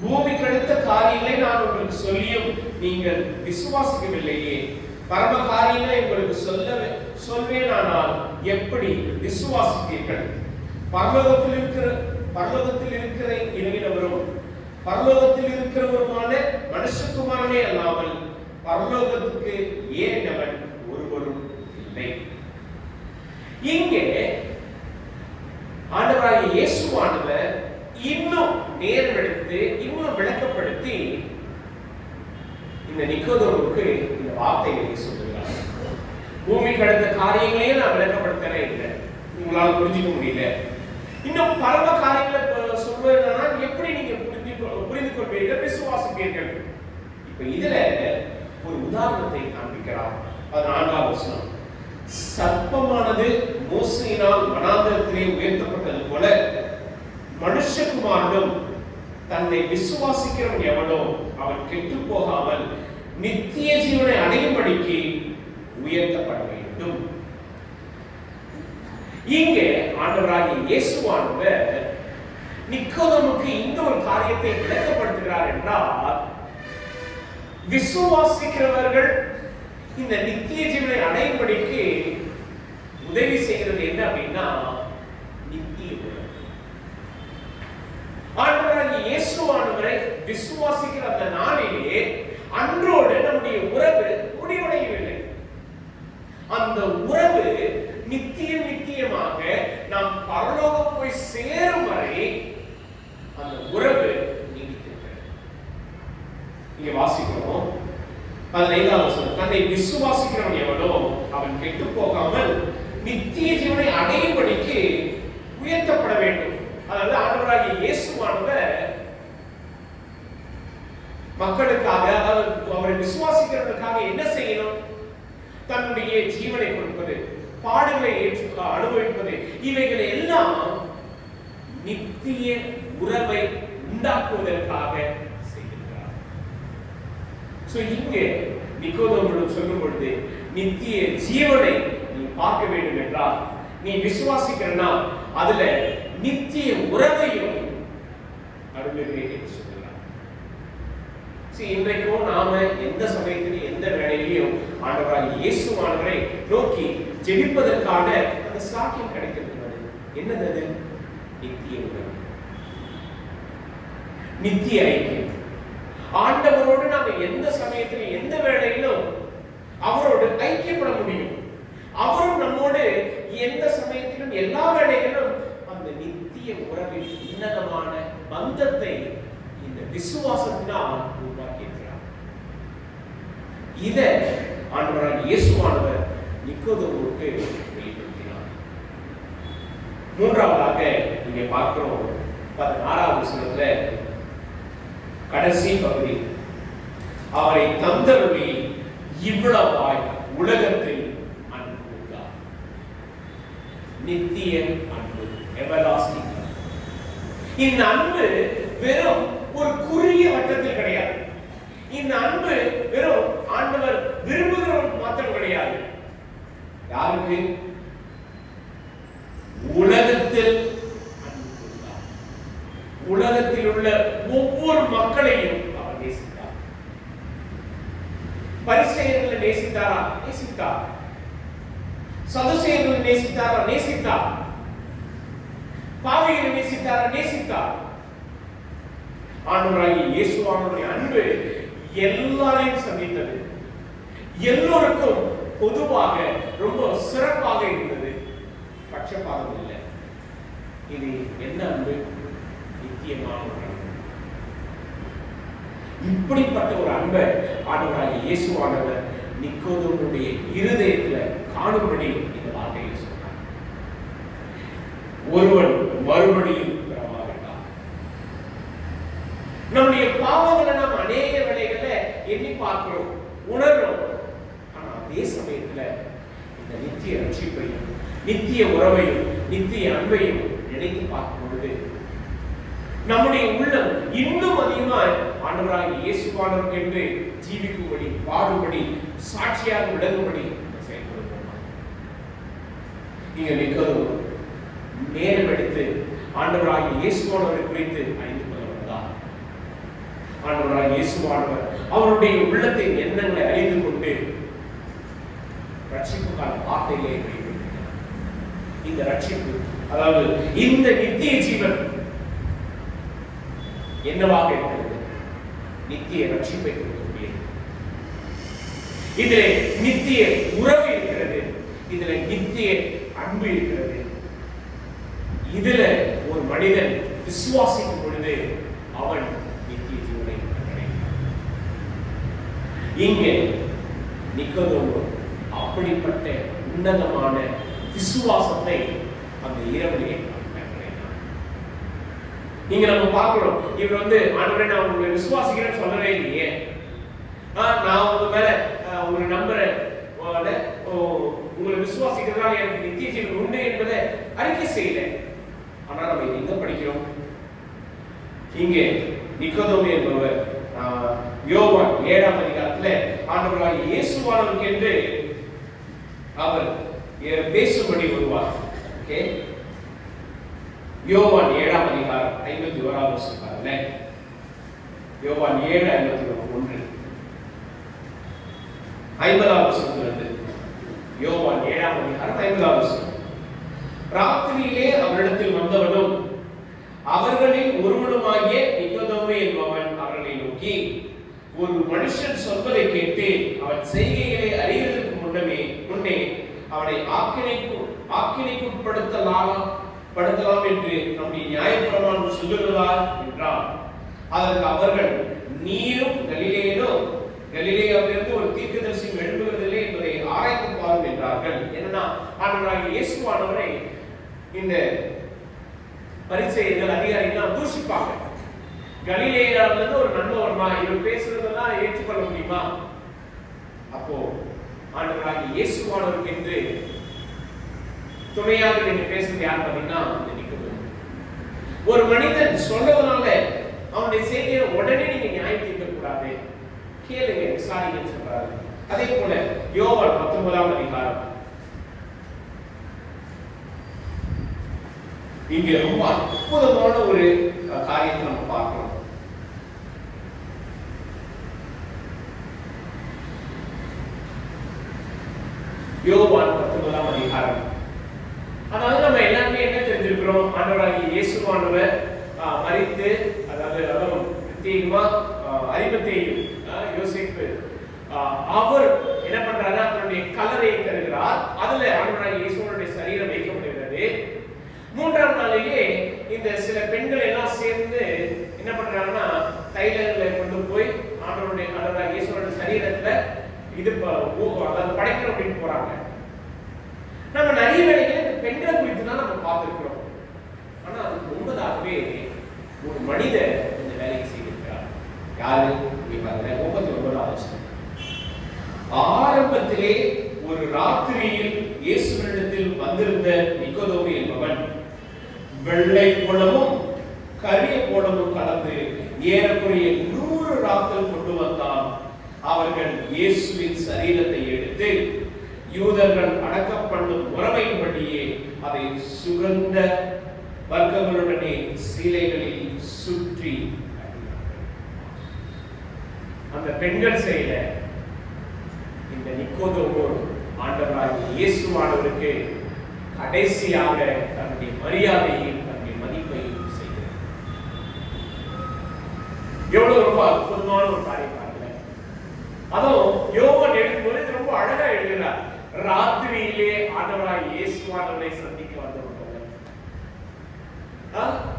பூமிக்கு அடுத்த காரியங்களை நான் உங்களுக்கு சொல்லியும் நீங்கள் விசுவாசிக்கவில்லையே. பரம காரியங்களை உங்களுக்கு சொல்வேனானால் எப்படி விசுவாசிப்பீர்கள்? பரலோகத்தில் இருக்கிற இறங்கினவரும் பரலோகத்தில் இருக்கிறவருமான மனுஷகுமாரனே அல்லாமல் பரலோகத்துக்கு ஏறினவன் ஒருவரும் இல்லை. இங்கே ஆண்டவராகிய இயேசுவானவர் இன்னும் நேர்வெடுத்து இன்னும் விளக்கப்படுத்தி இந்த நிக்கோதேமுக்கு இந்த வார்த்தைகளை சொல்லுகிறார். பூமி கடந்த காரியங்களையே நான் விளக்கப்படுத்தவே இல்லை, உங்களால் புரிஞ்சுக்க முடியல. இன்னும் பரம காரியங்களை சொல்வதுனா எப்படி நீங்க புரிந்து கொள்வீர்கள், விசுவாசிப்பீர்கள்? இப்ப இதுல ஒரு உதாரணத்தை காண்பிக்கிறார். 14வது வசனம், சர்ப்பமானது மோசையினால் வனாந்தரத்திலே உயர்த்தப்பட்டது போல மனுஷகுமாரனும் தன்னை விசுவாசிக்கிறவன் எவனோ அவன் கெட்டு போகாமல் நித்திய ஜீவனை அடையும்படிக்கு உயர்த்தப்பட வேண்டும். இங்கே ஆண்டவராகிய இயேசுவானவர் நிக்கோதேமுக்கு இந்த ஒரு காரியத்தை விளக்கப்படுத்துகிறார் என்றால், விசுவாசிக்கிறவர்கள் இந்த நித்திய ஜீவனை அடையும்படிக்கு உதவி செய்கிறது என்ன அப்படின்னா நித்திய உறவு. ஆண்டவராகிய இயேசுவானவரை விசுவாசிக்கிற அந்த நாளிலே அன்றோடு நம்முடைய உறவு முடிவடையவில்லை. அந்த உறவு நித்தியமாக நாம் பரலோகம் போய் சேரும் வரை அந்த உறவு நீடித்திருக்கிறது. இங்க வாசிக்கிறோம் 15வது வசனம், தன்னை விசுவாசிக்கிறவன் எவனோ அவன் கெட்டு போகாமல் நித்திய ஜீவனை அடையும்படிக்கு உயர்த்தப்பட வேண்டும். அதாவது ஆண்டவராகிய இயேசுவானவர் மக்களுக்காக, அதாவது அவரை விசுவாசிக்கிறவர்களுக்காக என்ன செய்யணும்? தன்னுடைய ஜீவனை கொடுப்பது, பாடுகளை அனுபவிப்பது, இவைகளை எல்லாம் நித்திய உறவை உண்டாக்குவதற்காக செய்கிறார். இங்கே நிக்கோதேமுவிடம் சொல்லும் பொழுது நித்திய ஜீவனை நீ பார்க்க வேண்டும் என்றால், நீ விசுவாசிக்கிறனா அதுல நித்திய உறவையும் அருளுகிறேன் என்று சொல்கிறார். இன்றைக்கும் நாம எந்த சமயத்திலும் எந்த வேளையிலும் ஆண்டவராகிய இயேசுவானவரை நோக்கி ஜெபிப்பதற்கான அந்த சாக்கியம் கிடைக்கிறது. என்னது அது? நித்திய உறவு, நித்திய ஐக்கியம். ஆண்டவரோடு நாம் நாம எந்த சமயத்திலும் எந்த வேளையிலும் அவரோடு ஐக்கியப்பட முடியும். அவரும் நம்மோடு எந்த சமயத்திலும் எல்லா வேளைகளிலும் அந்த நித்திய உறவின் உன்னதமான பந்தத்தை இந்த விசுவாசத்தினால் உருவாக்கியிருக்கிறார். இதை ஆண்டவராகிய இயேசுவானவர் நிக்கோதேமுவுக்கு வெளிப்படுத்தினார். மூன்றாவதாக இங்கே பார்க்கிறோம் 16வது வசனத்துல கடைசி பகுதி, அவரை தந்தருளி இவ்வளவாய் உலகத்தில் அன்பு கூர்ந்தார். நித்திய அன்பு, எவர்லாஸ்டிங். இந்த அன்பு வெறும் ஒரு குறுகிய வட்டத்தில் கிடையாது. இந்த அன்பு வெறும் ஆண்டவர் விரும்புகிறவன் மாத்திரம் கிடையாது. யாருக்கு? உலகத்தில் அன்பு கூர்ந்தார். உலகத்தில் உள்ள ஒவ்வொரு மக்களையும் அவர் நேசித்தார். பரிசேயர்களை நேசித்தாரா? நேசித்தார். சதுசேயர்களை நேசித்தாரா? நேசித்தார். பாவிகளை நேசித்தாரா? நேசித்தார். ஆண்டவராகிய இயேசுவானுடைய அன்பு எல்லாரையும் சந்தித்தது. எல்லோருக்கும் பொதுவாக ரொம்ப சிறப்பாக இருந்தது. பட்சபாதம் இல்லை. இது என்ன அன்பு? நித்தியமான ஒரு அன்பு. இப்படிப்பட்ட ஒரு அன்பை ஆண்டவராகிய இயேசுவானவர் நிக்கோதேமுடைய இருதயத்துல காணும்படி இந்த வார்த்தையை சொன்னார். ஒருவன் மறுபடியும் பிறவா வேண்டாம். நம்முடைய பாவங்களை நாம் அநேக வேளைகள்ல எண்ணி பார்க்கிறோம், உணர்றோம். ஆனா அதே சமயத்துல இந்த நித்திய ரட்சிப்பையும் நித்திய உறவையும் நித்திய அன்பையும் நினைத்து பார்க்கும் பொழுது நம்முடைய உள்ளம் இன்னும் அதிகமாய் ஆண்டவராகிய இயேசுவானவருக்கு என்று ஜீவிக்கும்படி, பாடும்படி, சாட்சியாக விளங்கும்படி செயல்படுவோம். நீங்க நிக்கோதேமு நேரம் எடுத்து ஆண்டவராகிய இயேசுவானவரை குறித்து அறிந்து கொள்ள வந்தார். ஆண்டவராகிய இயேசுவானவர் அவருடைய உள்ளத்தின் எண்ணங்களை அறிந்து கொண்டு ரட்சிப்புக்கான வார்த்தையிலே இந்த ரட்சிப்பு, அதாவது இந்த நித்திய ஜீவன் என்னவாக இருக்கிறது? நித்திய ரட்சிப்பை கொடுக்கக்கூடியது. இதிலே நித்திய உறவு இருக்கிறது. இதுல நித்திய அன்பு இருக்கிறது. இதுல ஒரு மனிதன் விசுவாசிக்கும் பொழுது அவன் நித்திய ஜீவனை அடைகிறான். இங்கே நிக்கோதேமு அப்படிப்பட்ட உன்னதமான விசுவாசத்தை அந்த இரவிலே நீங்க நம்ம பார்க்கிறோம். இவர் ஆண்டவரே நான் உங்களை விசுவாசிக்கிறேன்னு சொல்லவே இல்லையே, நான் உங்க மேல உங்களை நம்புறேன், உங்களை விசுவாசிக்கிறதுனால எனக்கு நித்திய ஜீவன் உண்டு என்பதை அறிக்கை செய்யல. ஆனா நம்ம எங்க படிக்கிறோம்? இங்கே நிக்கோதேமு என்பவர் யோவான் 7ஆம் அதிகாரத்துல ஆண்டவராகிய இயேசுவானவருக்கு என்று அவர் பேசும்படி வருவார். ஓகே, யோவான் 7ஆம் அதிகாரம் 51வது வசனம் பாருங்க. யோவான் 7:51 50வது வசனத்திலிருந்து யோவான் 7ஆம் அதிகாரம் 50வது வசனம். ராத்திரியிலே அவரிடத்தில் வந்தவனும் அவர்களில் ஒருவனுமாகிய நிக்கோதேமு என்பவன் அவர்களை நோக்கி, ஒரு மனுஷன் சொல்வதை கேட்டு அவன் செய்கைகளை அறிவதற்கு முன்னே அவனை ஆக்கினைக்குட்படுத்தலாம் என்று நம்முடைய நியாயப்பிரமாணம் சொல்லுகிறதா என்றார். அதற்கு அவர்கள், நீரும் கலிலேயாவிலிருந்து ஒரு தீர்க்கதரிசியும் எழுப்புகிறதில்லை என்பதை ஆராய்ந்து பாரும் என்றார்கள். என்னன்னா, ஆண்டவராகிய இயேசுவானவரை இந்த பரிசேயர்கள் அதிகாரிகள் தூஷிப்பாங்க. கலிலேயாவிலிருந்து ஒரு நன்மை வருமா, இவர் பேசுறதெல்லாம் ஏற்றுக்கொள்ள முடியுமா? அப்போ ஆண்டவராகிய இயேசுவானவருக்கு என்று துணையாக நீங்க பேசுறது யார் பார்த்தீங்கன்னா நிக்கோதேமு. ஒரு மனிதன் சொல்றதுனால அவனுடைய செய்தியை உடனே நீங்க நியாயம் தீர்க்க கூடாது, கேளுங்க, விசாரிங்கன்னு சொல்றாரு. அதே போல யோவான் 19ஆம் அதிகாரம் இங்க ரொம்ப அற்புதமான ஒரு காரியத்தை நம்ம பார்க்கிறோம். யோவான் 19ஆம் அதிகாரம். அதாவது நம்ம எல்லாருமே என்ன தெரிஞ்சிருக்கிறோம்? ஆண்டவராகிய இயேசுவானவர் மரித்து, அதாவது பிரத்யேகமா அரிமத்தேயு பண்றாங்கன்னா தைலங்களை கொண்டு போய் ஆண்டவருடைய இயேசுவோட சரீரத்துல இது அதாவது படைக்கணும் அப்படின்னு போறாங்க. நம்ம நிறைய வேலைகளை இந்த பெண்களை குறித்து தான் நம்ம பார்த்துருக்கிறோம். ஆனா அதுக்கு முன்பதாகவே ஒரு மனிதர் இந்த வேலையை செய்திருக்கிறார். யாரு? 39வது ஆரம்பத்திலே ஒரு ராத்திரியில் இயேசுவினிடத்தில் வந்திருந்த நிக்கோதேமு என்பவன் வெள்ளை கோலமும் கரிய கோலமும் கலந்து ஏறக்குறைய 100 ராத்தல் கொண்டு வந்தான். அவர்கள் இயேசுவின் சரீரத்தை எடுத்து யூதர்கள் அடக்கம் பண்ணும் முறைமையின்படியே அதை சுகந்த வர்க்கங்களுடனே சீலைகளில் சுற்றி அந்த பெண்கள் செய்த இந்த நிக்கோதேமு ஆண்டவராகிய இயேசுவானவருக்கு கடைசியாக தன்னுடைய மரியாதையையும் தன்னுடைய மதிப்பையும் செய்கிறார். எவ்வளவு ரொம்ப அற்புதமான ஒரு காரியம் பாருங்க. அதுவும் யோவான் எழுதும்போது ரொம்ப அழகா எழுதுகிறார். ராத்திரியிலே ஆண்டவராகிய இயேசுவானவரை சந்திக்க வந்தவங்க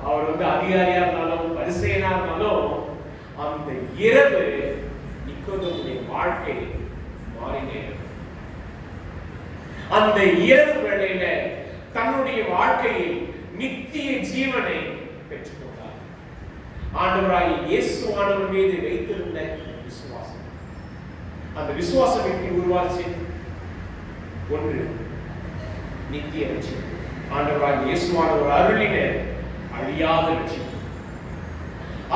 அவர் அதிகாரியா இருந்தாலும் பரிசேயனா இருந்தாலும் அந்த இரவு நிக்கோதேமுடைய வாழ்க்கை மாறினே. அந்த இரவு வேளையில தன்னுடைய வாழ்க்கையில் நித்திய ஜீவனை பெற்றுக்கொண்டார். ஆண்டவராகிய இயேசுவானவர் மீது வைத்திருந்த விசுவாசம், அந்த விசுவாசம் எப்படி உருவாச்சு? ஒன்று, நித்திய ரட்சிப்பு. ஆண்டவராகிய இயேசுவானவர் அருளின அழியாத ரட்சிப்பு,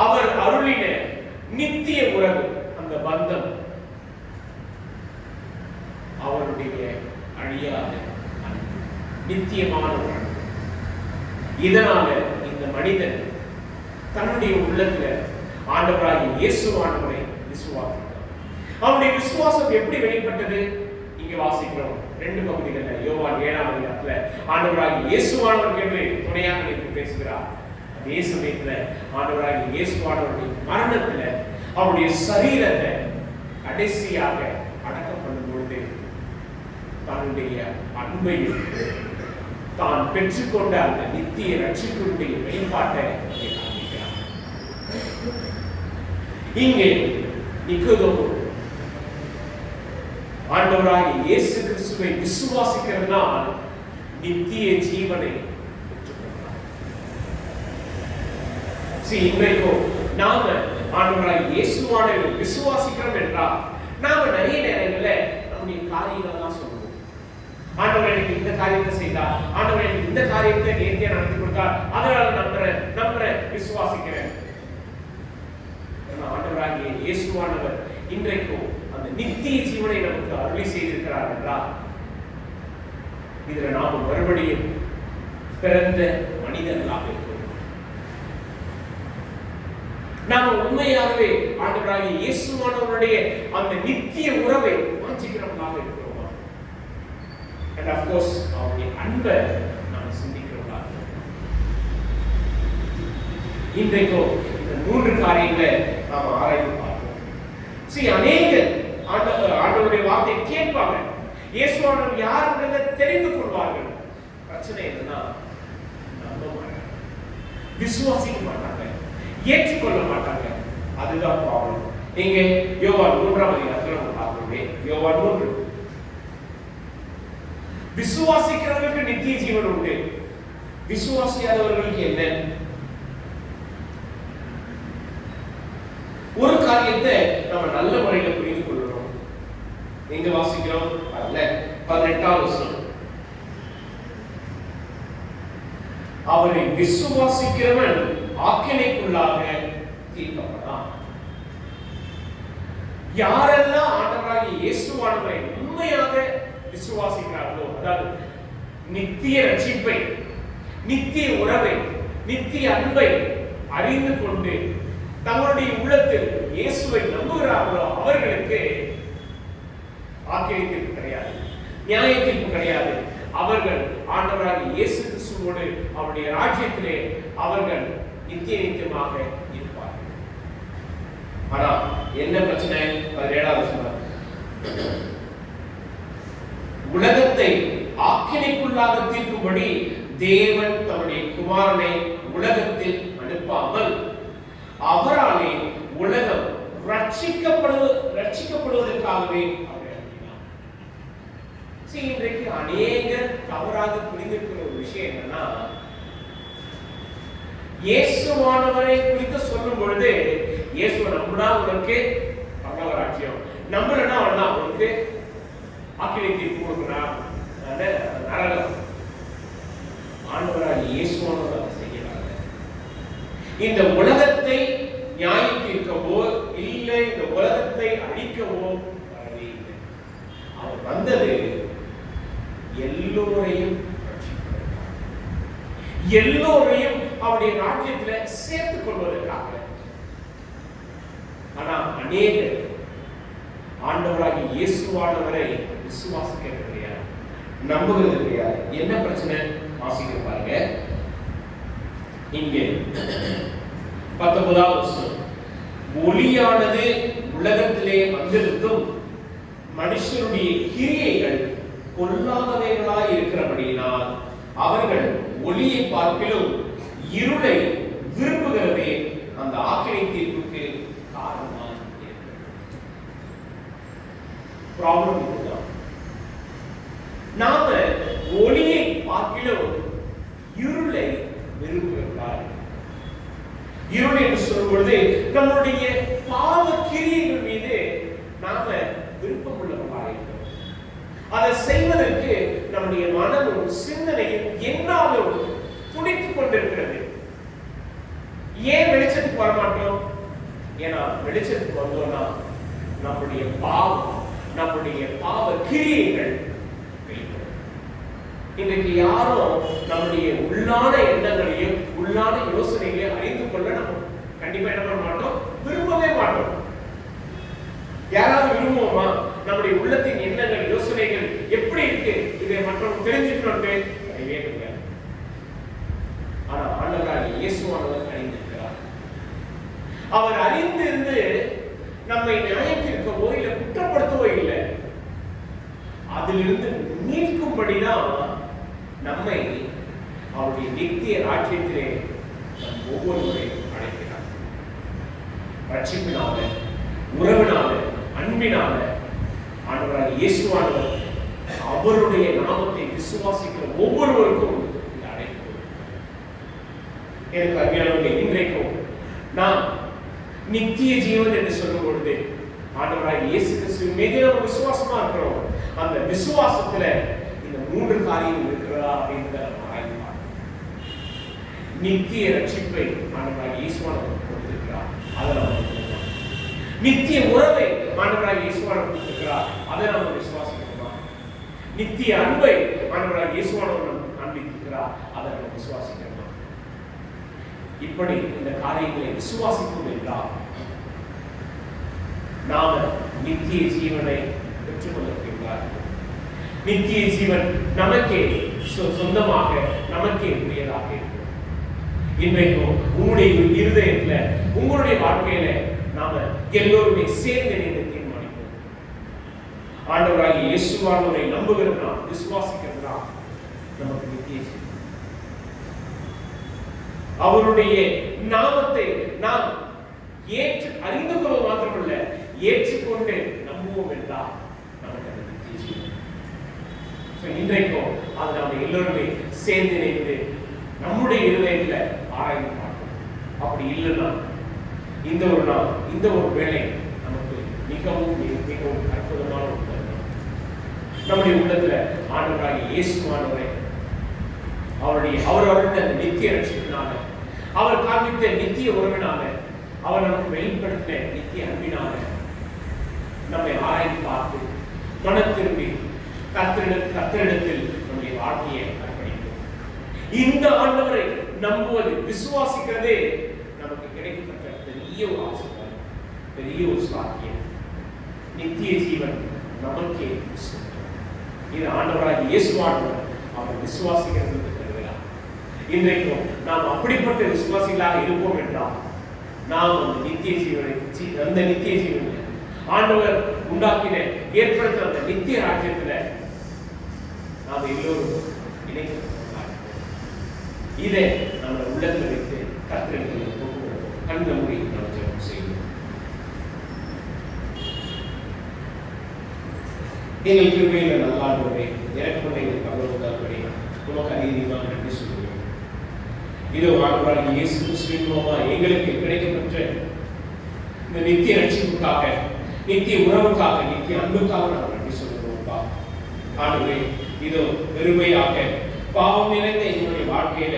அவர் அருளின நித்திய உறவு, அந்த பந்தம், அவருடைய அழியாத அன்பு, நித்தியமான உறவு. இதனால இந்த மனிதன் தன்னுடைய உள்ளத்துல ஆண்டவராகிய இயேசுவானவரை விசுவாசித்தார். அவருடைய விசுவாசம் எப்படி வெளிப்பட்டது? இங்க வாசிக்கிறோம் 2 பகுதிகளில். யோவான் 7ஆம் அதிகாரத்துல ஆண்டவராகிய இயேசுவானவருக்கு என்று துணையாக நின்று பேசுகிறார். அதே சமயத்துல ஆண்டவராகிய இயேசுவானவருடைய மரணத்துல அவருடைய சரீரத்தை கடைசியாக அடக்கம் பண்ணும் பொழுது தன்னுடைய அன்பையும் தான் பெற்றுக்கொண்ட அந்த நித்திய ரட்சிப்பினுடைய வெளிப்பாட்டை காண்பிக்கிறார். இங்கே நிக்கோதேமு ஆண்டவராகிய இயேசு கிறிஸ்துவை விசுவாசிக்கிறதுனால் நித்திய ஜீவனை பெற்றுக்கொண்டார். இன்றைக்கும் நாம ஆண்டவராகிய இயேசுவானவரை விசுவாசிக்கிறோம் என்றால் நாம நிறைய நேரங்களில் நம்முடைய காரியங்கள் தான் சொல்லுவோம். ஆண்டவர் எனக்கு இந்த காரியத்தை செய்தார், ஆண்டவர் எனக்கு இந்த காரியத்தை நேர்த்தியா நடத்தி கொடுத்தார், அதனால நம்புறேன் விசுவாசிக்கிறேன். ஆண்டவராகிய இயேசுவானவர் இன்றைக்கும் அந்த நித்திய ஜீவனை நமக்கு அருளி செய்திருக்கிறார் என்றால் இதுல நாம மறுபடியும் பிறந்த மனிதர்களாக இருக்கிறோம். நாம உண்மையாகவே ஆண்டவராகிய இயேசுவானவருடைய அந்த நித்திய உறவை வாஞ்சிக்கிறவர்களாக இருக்கிறோம். And of course அவருடைய அன்பை நாம் சிந்திக்கிறோம். இன்றைக்கும் இந்த 3 காரியங்களை நாம் ஆராய்ந்து பார்ப்போம். அநேகர் ஆண்டவருடைய வார்த்தையை கேட்பாங்க, இயேசுவானவர் யாருன்றதை தெரிந்து கொள்வார்கள். பிரச்சனை என்னன்னா நம்ப மாட்டாங்க, விசுவாசிக்க மாட்டாங்க, ஏற்றுக்கொள்ள மாட்டாங்க. அதுதான் ப்ராப்ளம். இங்கே யோவான் 3ஆம் அதிகாரத்தில் நம்ம பார்க்கிறோமே, யோவான் 3. விசுவாசிக்கிறவர்களுக்கு நித்திய ஜீவன் உண்டு, விசுவாசியாதவர்களுக்கு என்ன? ஒரு காரியத்தை நம்ம நல்ல முறையில் புரிந்து கொள்கிறோம். எங்க வாசிக்கிறோம்? 18ஆம் வசனம். அவரை விசுவாசிக்கிறவன் ஆக்கினைக்குள்ளாக தீர்க்கப்படான். யாரெல்லாம் ஆண்டவராகிய இயேசுவானவரை உண்மையாக விசுவாசிக்கிறார்களோ, அதாவது நித்திய ரட்சிப்பை, நித்திய உறவை, நித்திய அன்பை அறிந்து கொண்டு தங்களுடைய உள்ளத்தில் இயேசுவை நம்புகிறார்களோ அவர்களுக்கு ஆக்கினை தீர்ப்பு கிடையாது, நியாய தீர்ப்பு கிடையாது. அவர்கள் ஆண்டவராகிய இயேசு கிறிஸ்துவோடு அவருடைய ராஜ்யத்திலே அவர்கள் நித்தியமாக இருப்பார்கள். ஆனா என்ன பிரச்சனை? 17ஆம் வசனம். உலகத்தை ஆக்கினைக்குள்ளாக தீர்க்கும்படி தேவன் தம்முடைய குமாரனை உலகத்தில் அனுப்பாமல் அவராலே உலகம் ரட்சிக்கப்படுவதற்காகவே அவர் அனுப்பினார். இன்றைக்கு அநேகர் தவறாக புரிந்திருக்கிற ஒரு விஷயம் என்னன்னா, இயேசுவானவரை குறித்து சொல்லும் பொழுது இயேசுவை நம்பினா உனக்கு பரலோக ராஜ்யம், நம்பலன்னா அவனுக்கு ஆக்கினை தீர்ப்பு கொடுக்கிறான் நரகம். ஆண்டவராக இயேசுவானவர் அதை செய்கிறாங்க. இந்த உலகத்தை நியாயம் தீர்க்கவோ இல்லை இந்த உலகத்தை அழிக்கவோ வரவே இல்லை. அவர் வந்தது எல்லோரையும் எல்லோரையும் அவருடைய ராஜ்யத்துல சேர்த்துக் கொள்வதற்காக. ஆனா அநேகர் ஆண்டவராகி இயேசுவானவரை விசுவாசிக்கிறது கிடையாது, நம்புகிறது கிடையாது. என்ன பிரச்சனை? வாசிக்க பாருங்க. இங்கே 19வது வசனம், ஒளியானது உலகத்திலே வந்திருந்தும் மனுஷனுடைய கிரியைகள் பொல்லாதவைகளாய் இருக்கிறபடியினால் அவர்கள் ஒளியை பார்க்கிலும் இருளை விரும்புகிறதே அந்த ஆக்கினை தீர்ப்புக்கு காரணமாக இருக்கிறது. ப்ராப்ளம் இதுதான். நாம ஒளியை பார்க்கிலும் இருளை விரும்புகிறார். இருள் என்று சொல்லும் பொழுது நம்முடைய பாவ கிரியைகள் மீது நாம விருப்பம் உள்ளவர்களாக இருக்கிறோம். அதை செய்வதற்கு நம்முடைய மனமும் சிந்தனையும் என்னாலும் துடித்துக் கொண்டிருக்கிறது. ஏன் வெளிச்சத்துக்கு வரமாட்டோம்? ஏன்னா வெளிச்சத்துக்கு வந்தோம்னா நம்முடைய பாவம், நம்முடைய பாவ கிரியைகள் வெளிப்படும். இன்றைக்கு யாரும் நம்முடைய உள்ளான எண்ணங்களையும் உள்ளான யோசனைகளையும் அறிந்து கொள்ள நம்ம கண்டிப்பா என்ன பண்ண மாட்டோம், விரும்பவே மாட்டோம். யாராவது விரும்புவோமா? நம்முடைய உள்ளத்தின் எண்ணங்கள் யோசனைகள் எப்படி இருக்கு இதை மற்றவங்க தெரிஞ்சுக்கணும் கிடையவே கிடையாது. ஆனா ஆண்டவராகிய இயேசுவானவர் அறிந்திருக்கிறார். அவர் அறிந்திருந்து நம்மை நியாயத்திற்கவோ இல்லை குற்றப்படுத்தவோ இல்லை, அதிலிருந்து மீட்கும்படிதான் நம்மை அவருடைய நித்திய ராஜ்யத்திலே ஒவ்வொருவரையும் அழைக்கிறார். ரட்சிப்பினால, உறவினால, அன்பினால ஆண்டவராகிய இயேசுவானவர் அவருடைய நாமத்தை விசுவாசிக்கிற ஒவ்வொருவருக்கும் இந்த அழைப்பு. எனக்கு அருமையானவர்களே, இன்றைக்கும் நாம் நித்திய ஜீவன் என்று சொல்லும் பொழுது ஆண்டவராகிய இயேசு கிறிஸ்துவின் மீது நம்ம விசுவாசமா இருக்கிறோம். அந்த விசுவாசத்துல இந்த 3 காரியங்கள் இருக்கிறதா அப்படின்றத நம்ம ஆராய்ந்து பார்க்கணும். நித்திய ரட்சிப்பை ஆண்டவராகிய இயேசுவானவர் கொடுத்திருக்கிறார், அதை நம்ம நித்திய உறவை ஆண்டவராகிய இயேசுவானவர் கொடுத்திருக்கிறார், அதை நம்ம விசுவாசிக்கிறோமா? நித்திய அன்பை ஆண்டவராகிய இயேசுவானவர் அன்பித்திருக்கிறார், அதை நம்ம விசுவாசிக்கிறோமா? இப்படி இந்த காரியங்களை விசுவாசிக்கும் என்றால் நாம நித்திய ஜீவனை பெற்றுக்கொள்ளார். நித்திய ஜீவன் நமக்கே சொந்தமாக, நமக்கே உரியதாக இருக்கும். இன்றைக்கும் உங்களுடைய இருதயத்துல, உங்களுடைய வாழ்க்கையில நாம எல்லோருமே சேர்ந்து நின்று தீர்மானிப்போம். ஆண்டவராகிய இயேசுவானவரை நம்புகிறதா, விசுவாசிக்கிறதா நமக்கு நித்திய ஜீவன். அவருடைய நாமத்தை நாம் ஏற்று அறிந்து கொள்ள மாத்திரமல்ல, ஏற்றுக்கொண்டு நம்புவோம் என்றால் நமக்கு அது நித்திய ஜீவன். இன்றைக்கும் அது நாம் எல்லோருமே சேர்ந்து இணைந்து நம்முடைய இருதயத்துல ஆராய்ந்து பார்க்கணும். அப்படி இல்லைன்னா இந்த ஒரு நாள், இந்த ஒரு வேலை நமக்கு மிகவும் மிகவும் அற்புதமான ஒரு தருணம். நம்முடைய உள்ளத்துல ஆண்டவராகிய இயேசுவானவரை அவர் அந்த நித்திய ரட்சிப்பினால, அவர் காண்பித்த நித்திய உறவினால, அவர் நமக்கு வெளிப்படுத்தின நித்திய அன்பினால நம்மை ஆராய்ந்து பார்த்து மனம் திரும்பி கர்த்தரிடத்தில் நம்முடைய வாழ்க்கையை அர்ப்பணிப்போம். இந்த ஆண்டவரை நம்புவது, விசுவாசிக்கிறதே நமக்கு கிடைக்கப்பட்ட பெரிய ஒரு ஆசீர்வாதம், பெரிய ஒரு சாக்கியம். நித்திய ஜீவன் நமக்கே இது ஆண்டவராகிய இயேசுவானவர் அவர் விசுவாசிக்கிறது தருகிறார். இன்றைக்கும் நாம் அப்படிப்பட்ட விசுவாசிகளாக இருப்போம் என்றால் நாம் அந்த நித்திய ஜீவனை ஆண்டவர் உண்டாக்கின ஏற்படுத்த அந்த நித்திய ராஜ்யத்துல நாம் எல்லோரும் இணைக்கப்பட்டிருக்கிறோம். இதை நம்ம உள்ளத்தில் வைத்து கர்த்தரிடத்தில் ஒப்புக்கொடுப்போம். கண்ண மூடி நாம் ஜெபம் செய்வோம். எங்கள் கிருபையில நல்லாண்டவரே, இறக்குமுறை பரலோகத்தார்களே, உமக்கு அதிகமாக நன்றி சொல்கிறோம். இதோ ஆண்டவராகிய இயேசு கிறிஸ்துவின் மூலமா எங்களுக்கு கிடைக்கப்பெற்ற இந்த நித்திய ரட்சிப்புக்காக, நித்திய உறவுக்காக, நித்திய அன்புக்காக நாம் நன்றி சொல்கிறோம்ப்பா. ஆண்டவரே, இதோ பெருமையாக பாவம் நிறைந்த எங்களுடைய வாழ்க்கையில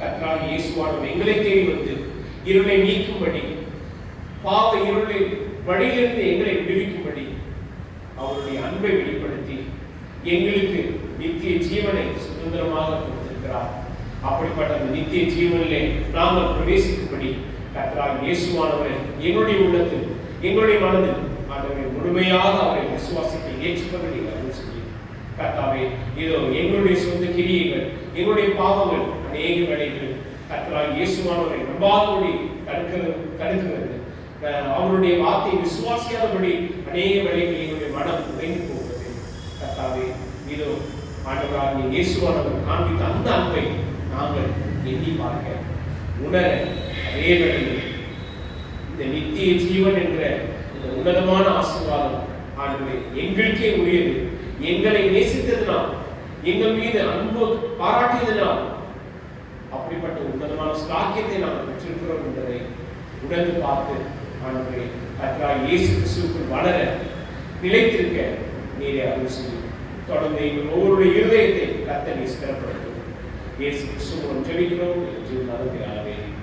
கர்த்தராகிய இயேசுவானவர் எங்களை தேடி வந்து இருளை நீக்கும்படி, பாவ இருளின் வழியிலிருந்து எங்களை விடுவிக்கும்படி அவருடைய அன்பை வெளிப்படுத்தி எங்களுக்கு நித்திய ஜீவனை சுதந்திரமாக கொடுத்திருக்கிறார். அப்படிப்பட்ட அந்த நித்திய ஜீவனிலே நாங்கள் பிரவேசிக்கும்படி கர்த்தராகிய இயேசுவானவரை எங்களுடைய உள்ளத்தில், எங்களுடைய மனதில் ஆண்டவரை முழுமையாக அவரை விசுவாசத்தை ஏற்றுக்கொண்டு அருள் செய்யும். கர்த்தாவே, இதோ எங்களுடைய சொந்த கிரியைகள், எங்களுடைய பாவங்கள் அநேக வேளைகளில் கர்த்தராகிய இயேசுவானவரை நம்பாதபடி தடுக்கிறது. அவருடைய வார்த்தையை விசுவாசியாதபடி அநேக வேளைகளில் எங்களுடைய மனம் உடைந்து போகிறது. கர்த்தாவே, இதோ ஆண்டவராகிய இயேசுவானவர் காண்பித்த அந்த அன்பை நாங்கள் எண்ணி பார்க்க உணர, அதே வேளையில் இந்த நித்திய ஜீவன் என்கிற இந்த உன்னதமான ஆசீர்வாதம் ஆண்டவரே எங்களுக்கே உரியது. எங்களை நேசித்ததினால், எங்கள் மீது அன்பு பாராட்டியதினால் அப்படிப்பட்ட உன்னதமான ஸ்லாக்கியத்தை நாங்கள் பெற்றிருக்கிறோம் என்பதை உணர்ந்து பார்த்து ஆண்டவரே கர்த்தராகிய இயேசு கிறிஸ்துவுக்குள் வளர, நிலைத்திருக்க நீரே அருள் செய்யும். தொடர்ந்து எங்கள் ஒவ்வொருடைய இருதயத்தை கர்த்தர் ஸ்திரப்படுத்தும். இயேசு கிறிஸ்து மூலம் ஜெபிக்கிறோம் என்று நம்புகிறேன்.